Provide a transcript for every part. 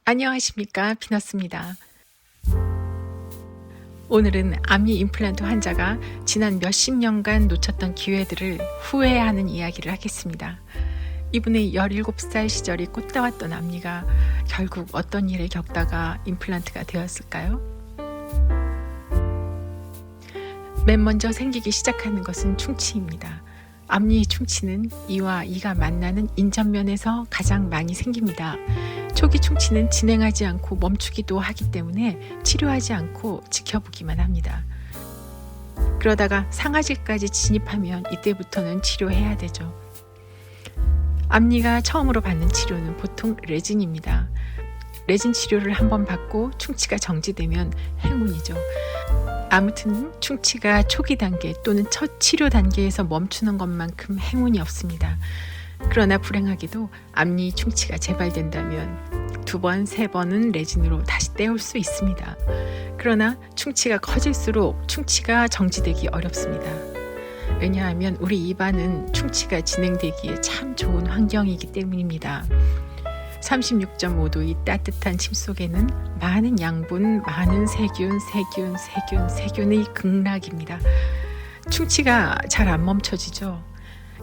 안녕하십니까, 피너스입니다. 오늘은 암이 임플란트 환자가 지난 몇십 년간 놓쳤던 기회들을 후회하는 이야기를 하겠습니다. 이분의 17살 시절이 꽃다왔던 앞니가 결국 어떤 일을 겪다가 임플란트가 되었을까요? 맨 먼저 생기기 시작하는 것은 충치입니다. 앞니 충치는 이와 이가 만나는 인접면에서 가장 많이 생깁니다. 초기 충치는 진행하지 않고 멈추기도 하기 때문에 치료하지 않고 지켜보기만 합니다. 그러다가 상아질까지 진입하면 이때부터는 치료해야 되죠. 앞니가 처음으로 받는 치료는 보통 레진입니다. 레진 치료를 한번 받고 충치가 정지되면 행운이죠. 아무튼 충치가 초기 단계 또는 첫 치료 단계에서 멈추는 것만큼 행운이 없습니다. 그러나 불행하게도 앞니 충치가 재발된다면 2번, 3번은 레진으로 다시 떼올 수 있습니다. 그러나 충치가 커질수록 충치가 정지되기 어렵습니다. 왜냐하면 우리 입안은 충치가 진행되기에 참 좋은 환경이기 때문입니다. 36.5도 이 따뜻한 침 속에는 많은 양분, 많은 세균의 극락입니다. 충치가 잘 안 멈춰지죠.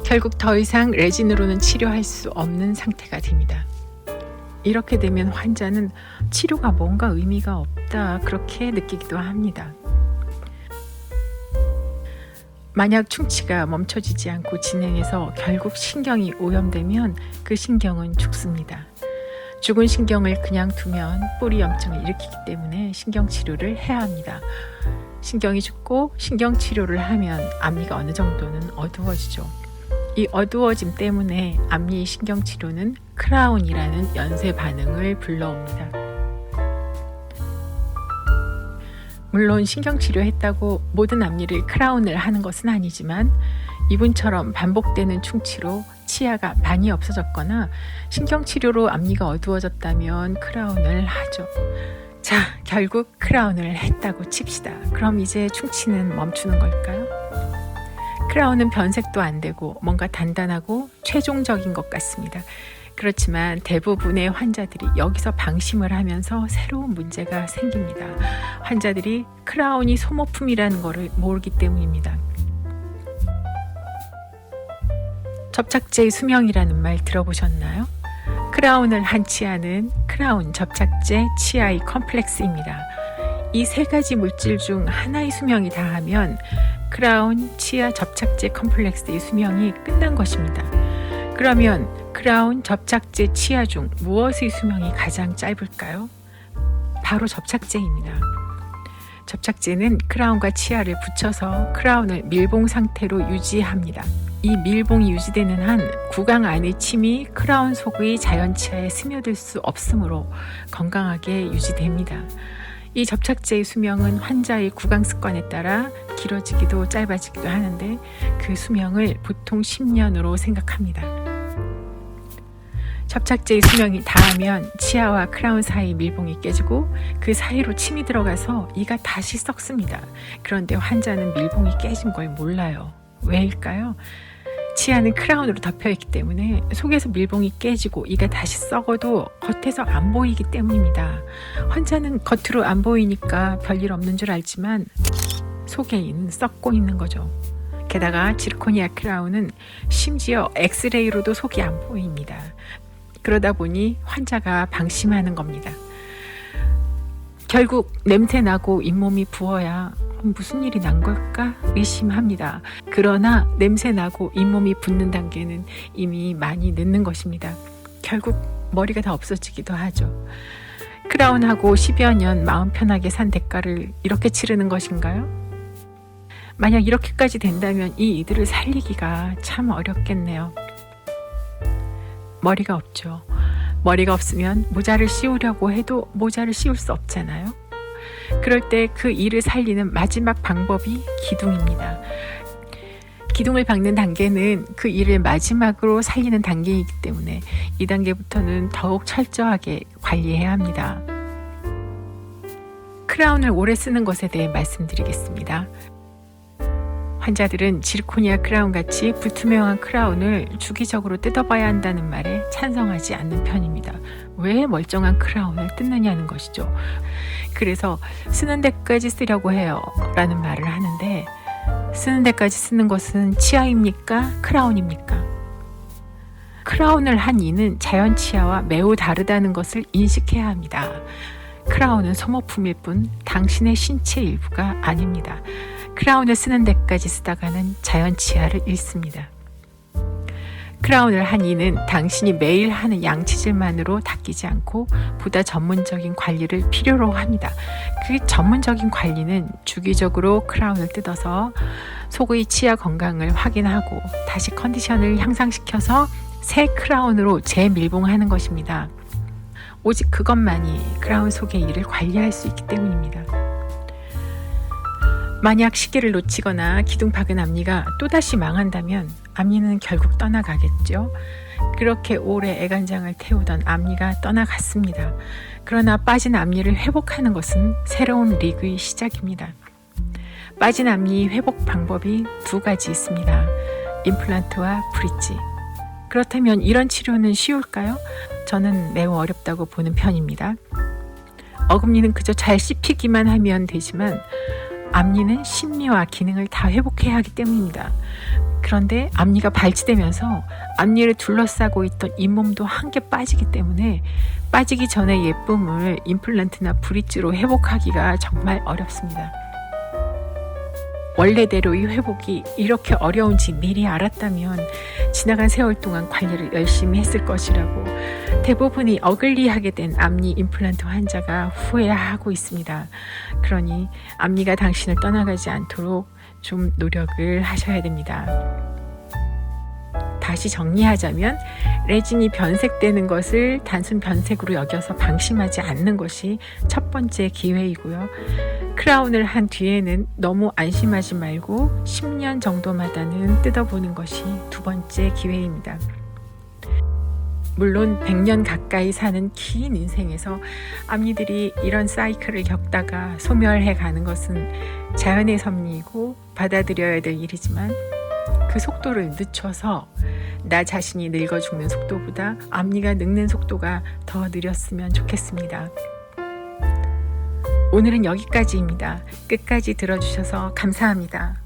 결국 더 이상 레진으로는 치료할 수 없는 상태가 됩니다. 이렇게 되면 환자는 치료가 뭔가 의미가 없다 그렇게 느끼기도 합니다. 만약 충치가 멈춰지지 않고 진행해서 결국 신경이 오염되면 그 신경은 죽습니다. 죽은 신경을 그냥 두면 뿌리염증을 일으키기 때문에 신경치료를 해야 합니다. 신경이 죽고 신경치료를 하면 앞니가 어느 정도는 어두워지죠. 이 어두워짐 때문에 앞니 신경치료는 크라운이라는 연쇄 반응을 불러옵니다. 물론 신경치료했다고 모든 앞니를 크라운을 하는 것은 아니지만 이분처럼 반복되는 충치로 치아가 많이 없어졌거나 신경치료로 앞니가 어두워졌다면 크라운을 하죠. 자, 결국 크라운을 했다고 칩시다. 그럼 이제 충치는 멈추는 걸까요? 크라운은 변색도 안 되고 뭔가 단단하고 최종적인 것 같습니다. 그렇지만 대부분의 환자들이 여기서 방심을 하면서 새로운 문제가 생깁니다. 환자들이 크라운이 소모품이라는 것을 모르기 때문입니다. 접착제의 수명이라는 말 들어보셨나요? 크라운을 한 치아는 크라운 접착제 치아의 컴플렉스입니다. 이 3가지 물질 중 하나의 수명이 다하면 크라운 치아 접착제 컴플렉스의 수명이 끝난 것입니다. 그러면 크라운 접착제 치아 중 무엇의 수명이 가장 짧을까요? 바로 접착제입니다. 접착제는 크라운과 치아를 붙여서 크라운을 밀봉 상태로 유지합니다. 이 밀봉이 유지되는 한 구강 안의 침이 크라운 속의 자연 치아에 스며들 수 없으므로 건강하게 유지됩니다. 이 접착제의 수명은 환자의 구강 습관에 따라 길어지기도 짧아지기도 하는데 그 수명을 보통 10년으로 생각합니다. 접착제의 수명이 다하면 치아와 크라운 사이 밀봉이 깨지고 그 사이로 침이 들어가서 이가 다시 썩습니다. 그런데 환자는 밀봉이 깨진 걸 몰라요. 왜일까요? 치아는 크라운으로 덮여있기 때문에 속에서 밀봉이 깨지고 이가 다시 썩어도 겉에서 안 보이기 때문입니다. 환자는 겉으로 안 보이니까 별일 없는 줄 알지만 속에 썩고 있는 거죠. 게다가 지르코니아 크라운은 심지어 엑스레이로도 속이 안 보입니다. 그러다 보니 환자가 방심하는 겁니다. 결국 냄새나고 잇몸이 부어야 무슨 일이 난 걸까 의심합니다. 그러나 냄새나고 잇몸이 붓는 단계는 이미 많이 늦는 것입니다. 결국 머리가 다 없어지기도 하죠. 크라운하고 10여 년 마음 편하게 산 대가를 이렇게 치르는 것인가요? 만약 이렇게까지 된다면 이 이들을 살리기가 참 어렵겠네요. 머리가 없죠. 머리가 없으면 모자를 씌우려고 해도 모자를 씌울 수 없잖아요. 그럴 때 그 이를 살리는 마지막 방법이 기둥입니다. 기둥을 박는 단계는 그 이를 마지막으로 살리는 단계이기 때문에 이 단계부터는 더욱 철저하게 관리해야 합니다. 크라운을 오래 쓰는 것에 대해 말씀드리겠습니다. 환자들은 지르코니아 크라운 같이 불투명한 크라운을 주기적으로 뜯어봐야 한다는 말에 찬성하지 않는 편입니다. 왜 멀쩡한 크라운을 뜯느냐는 것이죠. 그래서 쓰는 데까지 쓰려고 해요 라는 말을 하는데, 쓰는 데까지 쓰는 것은 치아입니까? 크라운입니까? 크라운을 한 이는 자연 치아와 매우 다르다는 것을 인식해야 합니다. 크라운은 소모품일 뿐 당신의 신체 일부가 아닙니다. 크라운을 쓰는 데까지 쓰다가는 자연 치아를 잃습니다. 크라운을 한 이는 당신이 매일 하는 양치질만으로 닦이지 않고 보다 전문적인 관리를 필요로 합니다. 그 전문적인 관리는 주기적으로 크라운을 뜯어서 속의 치아 건강을 확인하고 다시 컨디션을 향상시켜서 새 크라운으로 재밀봉하는 것입니다. 오직 그것만이 크라운 속의 일을 관리할 수 있기 때문입니다. 만약 시기를 놓치거나 기둥박은 앞니가 또다시 망한다면 앞니는 결국 떠나가겠죠. 그렇게 오래 애간장을 태우던 앞니가 떠나갔습니다. 그러나 빠진 앞니를 회복하는 것은 새로운 리그의 시작입니다. 빠진 앞니 회복 방법이 두 가지 있습니다. 임플란트와 브릿지. 그렇다면 이런 치료는 쉬울까요? 저는 매우 어렵다고 보는 편입니다. 어금니는 그저 잘 씹히기만 하면 되지만 앞니는 심리와 기능을 다 회복해야 하기 때문입니다. 그런데 앞니가 발치되면서 앞니를 둘러싸고 있던 잇몸도 한개 빠지기 때문에 빠지기 전의 예쁨을 임플란트나 브릿지로 회복하기가 정말 어렵습니다. 원래대로의 회복이 이렇게 어려운지 미리 알았다면 지나간 세월 동안 관리를 열심히 했을 것이라고 대부분이 어글리하게 된 앞니 임플란트 환자가 후회하고 있습니다. 그러니 앞니가 당신을 떠나가지 않도록 좀 노력을 하셔야 됩니다. 다시 정리하자면 레진이 변색되는 것을 단순 변색으로 여겨서 방심하지 않는 것이 첫 번째 기회이고요. 크라운을 한 뒤에는 너무 안심하지 말고 10년 정도마다는 뜯어보는 것이 두 번째 기회입니다. 물론 100년 가까이 사는 긴 인생에서 앞니들이 이런 사이클을 겪다가 소멸해 가는 것은 자연의 섭리이고 받아들여야 될 일이지만 그 속도를 늦춰서 나 자신이 늙어 죽는 속도보다 앞니가 늙는 속도가 더 느렸으면 좋겠습니다. 오늘은 여기까지입니다. 끝까지 들어주셔서 감사합니다.